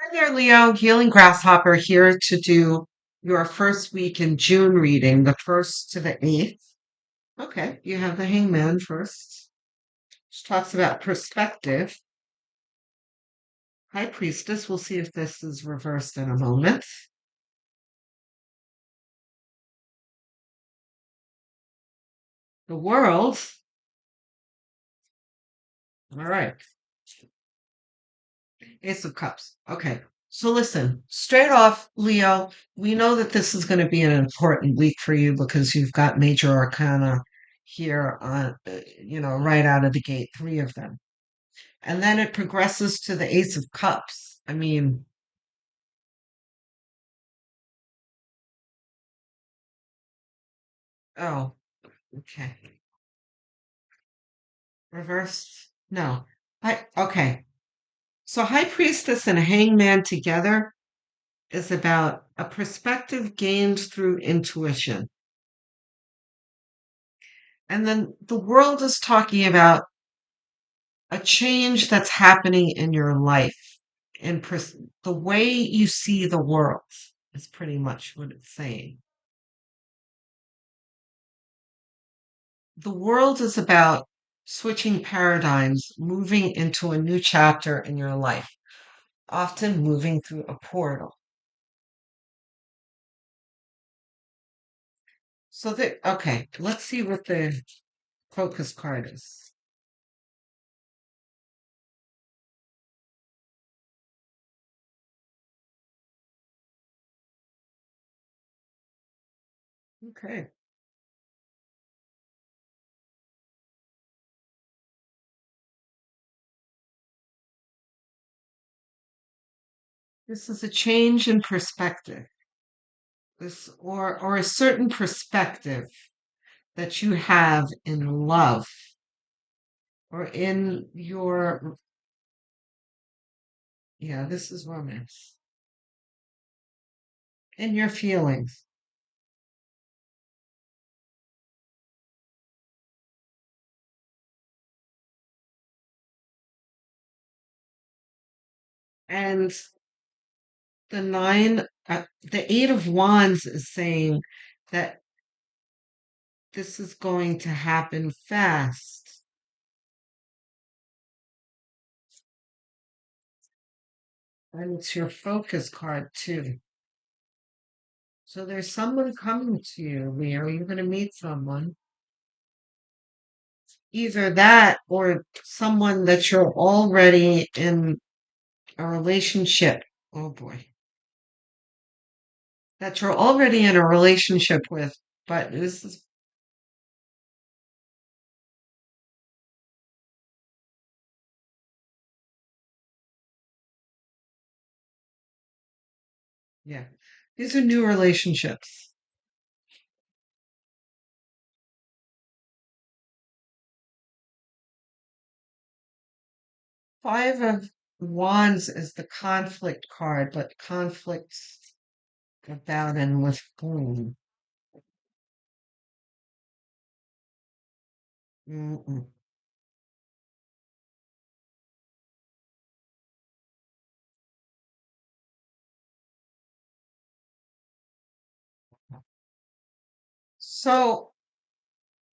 Hi there, Leo. Healing Grasshopper here to do your first week in June reading, the 1st to the 8th. Okay, you have the Hangman first, which talks about perspective. High Priestess, we'll see if this is reversed in a moment. The World. All right, Ace of Cups. Okay, so listen, straight off, Leo, we know that this is going to be an important week for you because you've got major arcana here on, right out of the gate, three of them. And then it progresses to the Ace of Cups. I mean, oh, okay. Reversed? No. Okay. So High Priestess and Hangman together is about a perspective gained through intuition. And then the world is talking about a change that's happening in your life and the way you see the world is pretty much what it's saying. The world is about switching paradigms, moving into a new chapter in your life, often moving through a portal. So that, okay, let's see what the focus card is. Okay. This is a change in perspective. This or a certain perspective that you have in love or in your, yeah, this is romance. In your feelings. And the Eight of Wands is saying that this is going to happen fast. And it's your focus card too. So there's someone coming to you, Leo. You're going to meet someone. Either that or someone that you're already in a relationship. Oh boy. That you're already in a relationship with. But this is, yeah. These are new relationships. Five of Wands is the conflict card, but conflicts about and with whom? Mm-mm. So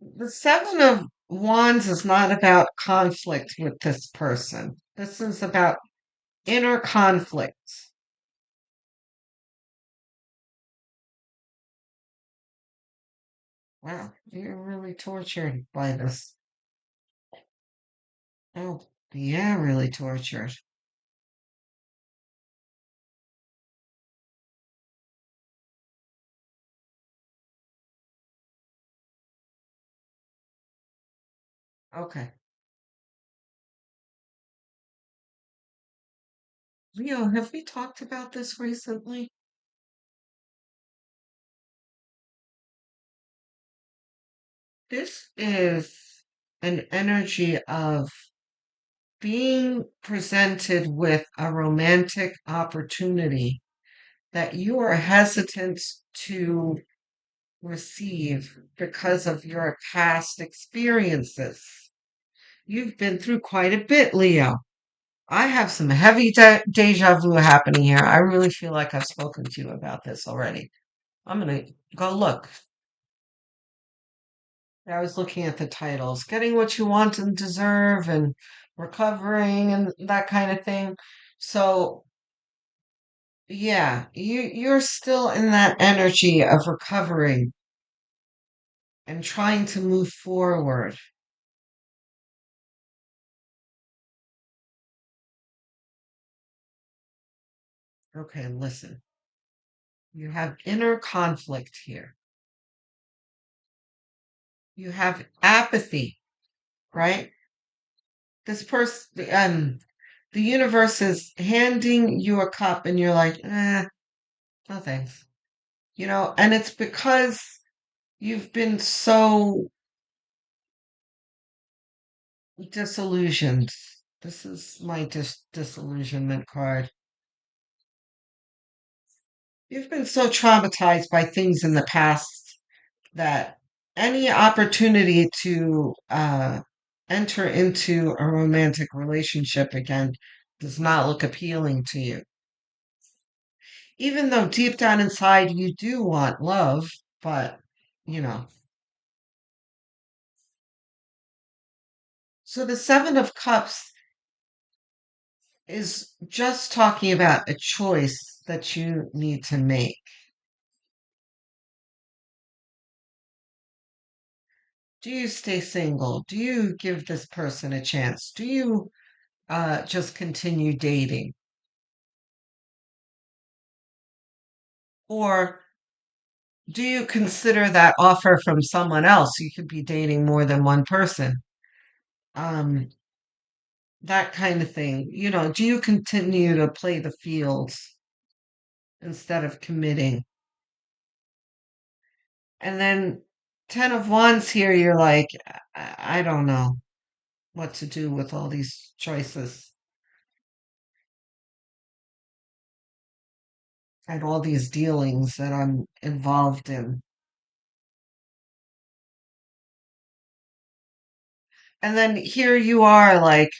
the Seven of Wands is not about conflict with this person. This is about inner conflict. Wow, you're really tortured by this. Oh, yeah, really tortured. Okay. Leo, have we talked about this recently? This is an energy of being presented with a romantic opportunity that you are hesitant to receive because of your past experiences. You've been through quite a bit, Leo. I have some heavy deja vu happening here. I really feel like I've spoken to you about this already. I'm gonna go look. I was looking at the titles, Getting What You Want and Deserve and Recovering and that kind of thing. So, yeah, you're still in that energy of recovering and trying to move forward. Okay, listen. You have inner conflict here. You have apathy, right? This person, the universe is handing you a cup and you're like, no thanks. And it's because you've been so disillusioned. This is my disillusionment card. You've been so traumatized by things in the past that any opportunity to enter into a romantic relationship again does not look appealing to you. Even though deep down inside you do want love, but you know. So the Seven of Cups is just talking about a choice that you need to make. Do you stay single? Do you give this person a chance? Do you just continue dating? Or do you consider that offer from someone else? You could be dating more than one person. Um, that kind of thing. Do you continue to play the fields instead of committing? And then Ten of Wands here, you're like, I don't know what to do with all these choices and all these dealings that I'm involved in. And then here you are, like,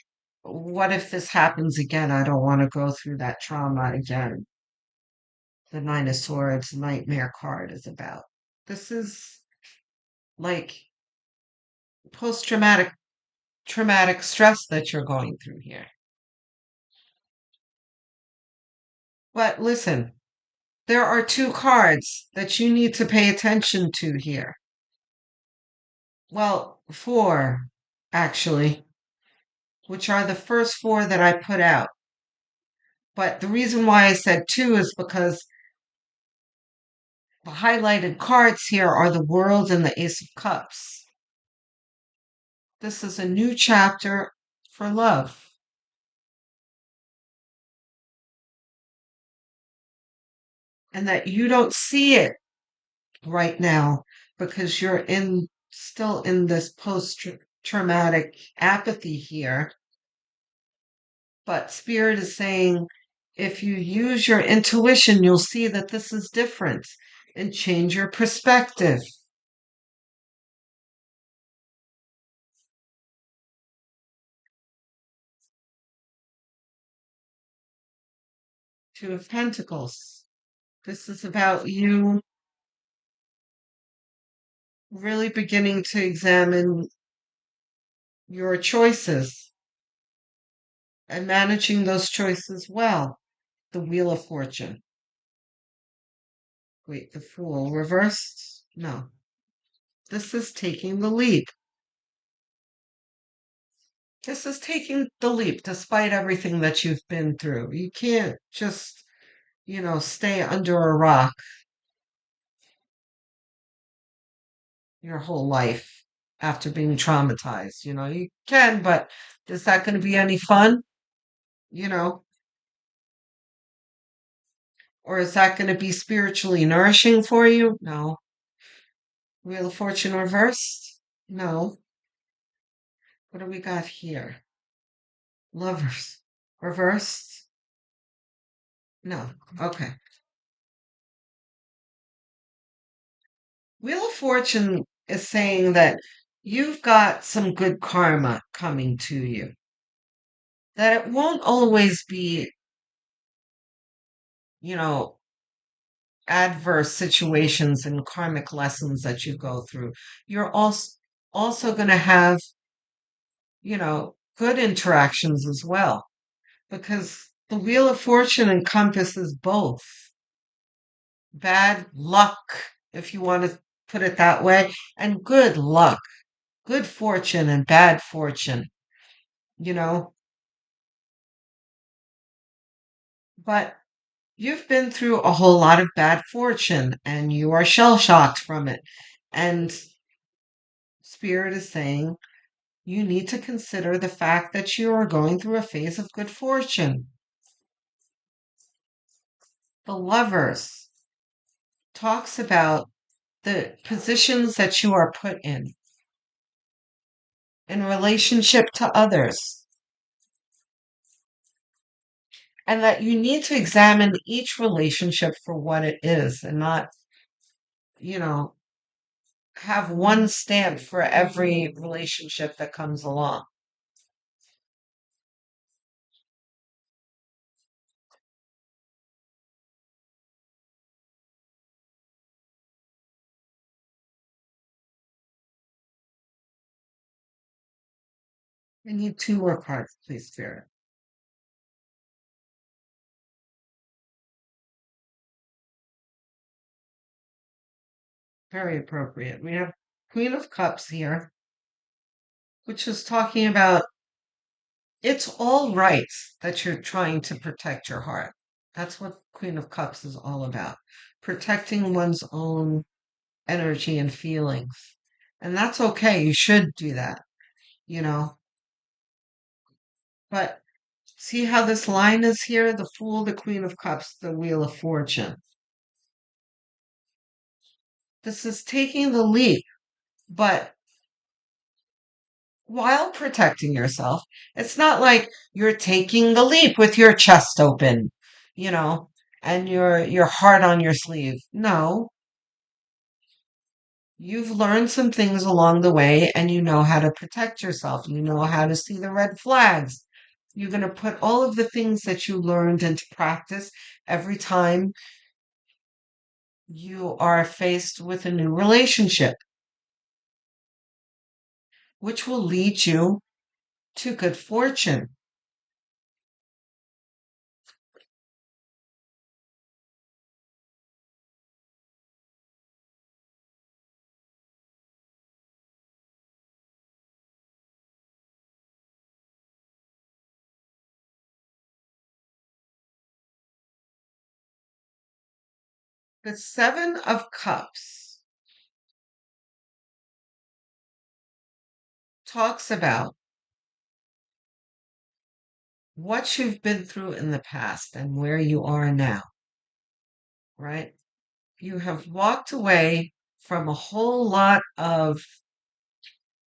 what if this happens again? I don't want to go through that trauma again. The Nine of Swords nightmare card is about. This is like post traumatic stress that you're going through here. But listen, there are two cards that you need to pay attention to here. Well, four, actually, which are the first four that I put out. But the reason why I said two is because the highlighted cards here are the World and the Ace of Cups. This is a new chapter for love, and that you don't see it right now because you're in still in this post traumatic apathy here. But Spirit is saying if you use your intuition, you'll see that this is different and change your perspective. Two of Pentacles. This is about you really beginning to examine your choices and managing those choices well. The Wheel of Fortune. Wait, the Fool reversed? No. This is taking the leap. This is taking the leap despite everything that you've been through. You can't just, stay under a rock your whole life after being traumatized. You can, but is that going to be any fun? You know, or is that going to be spiritually nourishing for you? No. Wheel of Fortune reversed? No. What do we got here? Lovers reversed? No. Okay. Wheel of Fortune is saying that you've got some good karma coming to you. that it won't always be, you know, adverse situations and karmic lessons that you go through. You're also going to have, good interactions as well, because the Wheel of Fortune encompasses both bad luck, if you want to put it that way, and good luck, good fortune and bad fortune, you know. But you've been through a whole lot of bad fortune and you are shell shocked from it. And Spirit is saying you need to consider the fact that you are going through a phase of good fortune. The Lovers talks about the positions that you are put in relationship to others, and that you need to examine each relationship for what it is and not, you know, have one stamp for every relationship that comes along. I need two more cards, please, Spirit. Very appropriate. We have Queen of Cups here, which is talking about it's all right that you're trying to protect your heart. That's what Queen of Cups is all about. Protecting one's own energy and feelings. And that's okay. You should do that, you know. But see how this line is here? The Fool, the Queen of Cups, the Wheel of Fortune. This is taking the leap, but while protecting yourself, it's not like you're taking the leap with your chest open, you know, and your heart on your sleeve. No, you've learned some things along the way and you know how to protect yourself. You know how to see the red flags. You're going to put all of the things that you learned into practice every time you are faced with a new relationship, which will lead you to good fortune. The Seven of Cups talks about what you've been through in the past and where you are now, right? You have walked away from a whole lot of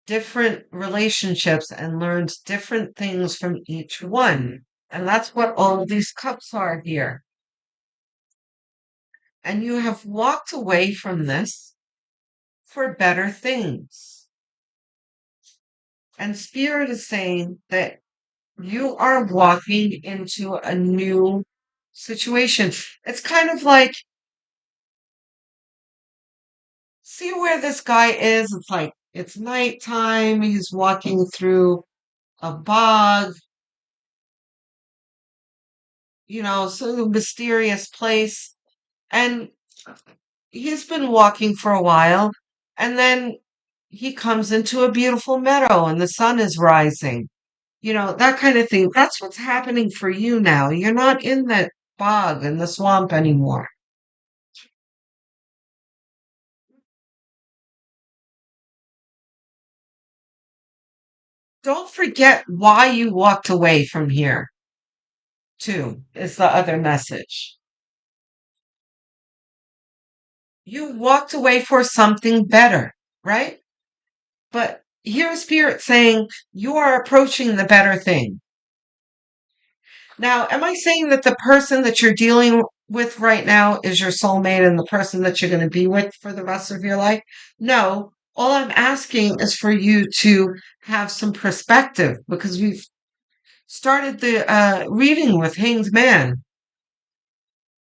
different relationships and learned different things from each one. And that's what all of these cups are here. And you have walked away from this for better things. And Spirit is saying that you are walking into a new situation. It's kind of like, see where this guy is? It's like, it's nighttime. He's walking through a bog, some mysterious place. And he's been walking for a while. And then he comes into a beautiful meadow and the sun is rising. That kind of thing. That's what's happening for you now. You're not in that bog and the swamp anymore. Don't forget why you walked away from here, too, is the other message. You walked away for something better, right? But here's Spirit saying you are approaching the better thing. Now, am I saying that the person that you're dealing with right now is your soulmate and the person that you're going to be with for the rest of your life? No. All I'm asking is for you to have some perspective because we've started the reading with Hanged Man.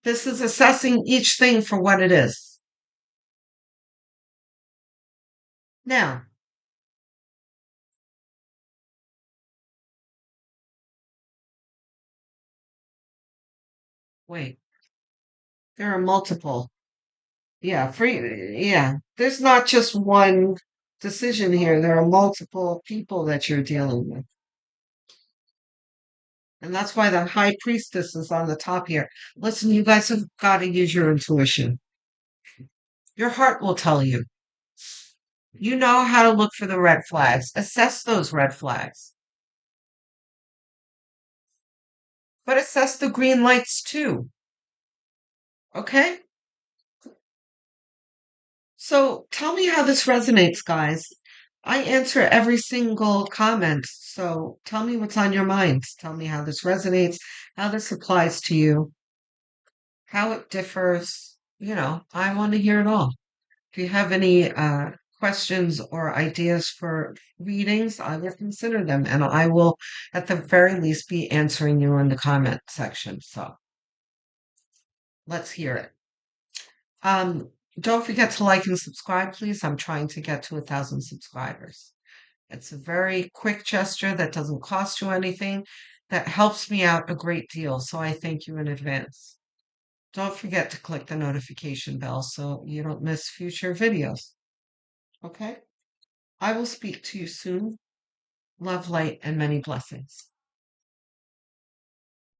This is assessing each thing for what it is. Now, wait, there are multiple. Yeah, yeah. There's not just one decision here. There are multiple people that you're dealing with. And that's why the high priestess is on the top here. Listen, you guys have got to use your intuition. Your heart will tell you. You know how to look for the red flags. Assess those red flags. But assess the green lights too. Okay? So tell me how this resonates, guys. I answer every single comment. So tell me what's on your minds. Tell me how this resonates, how this applies to you, how it differs. I want to hear it all. If you have any questions or ideas for readings, I will consider them and I will, at the very least, be answering you in the comment section. So let's hear it. Don't forget to like and subscribe, please. I'm trying to get to 1,000 subscribers. It's a very quick gesture that doesn't cost you anything, that helps me out a great deal. So I thank you in advance. Don't forget to click the notification bell so you don't miss future videos. Okay? I will speak to you soon. Love, light, and many blessings.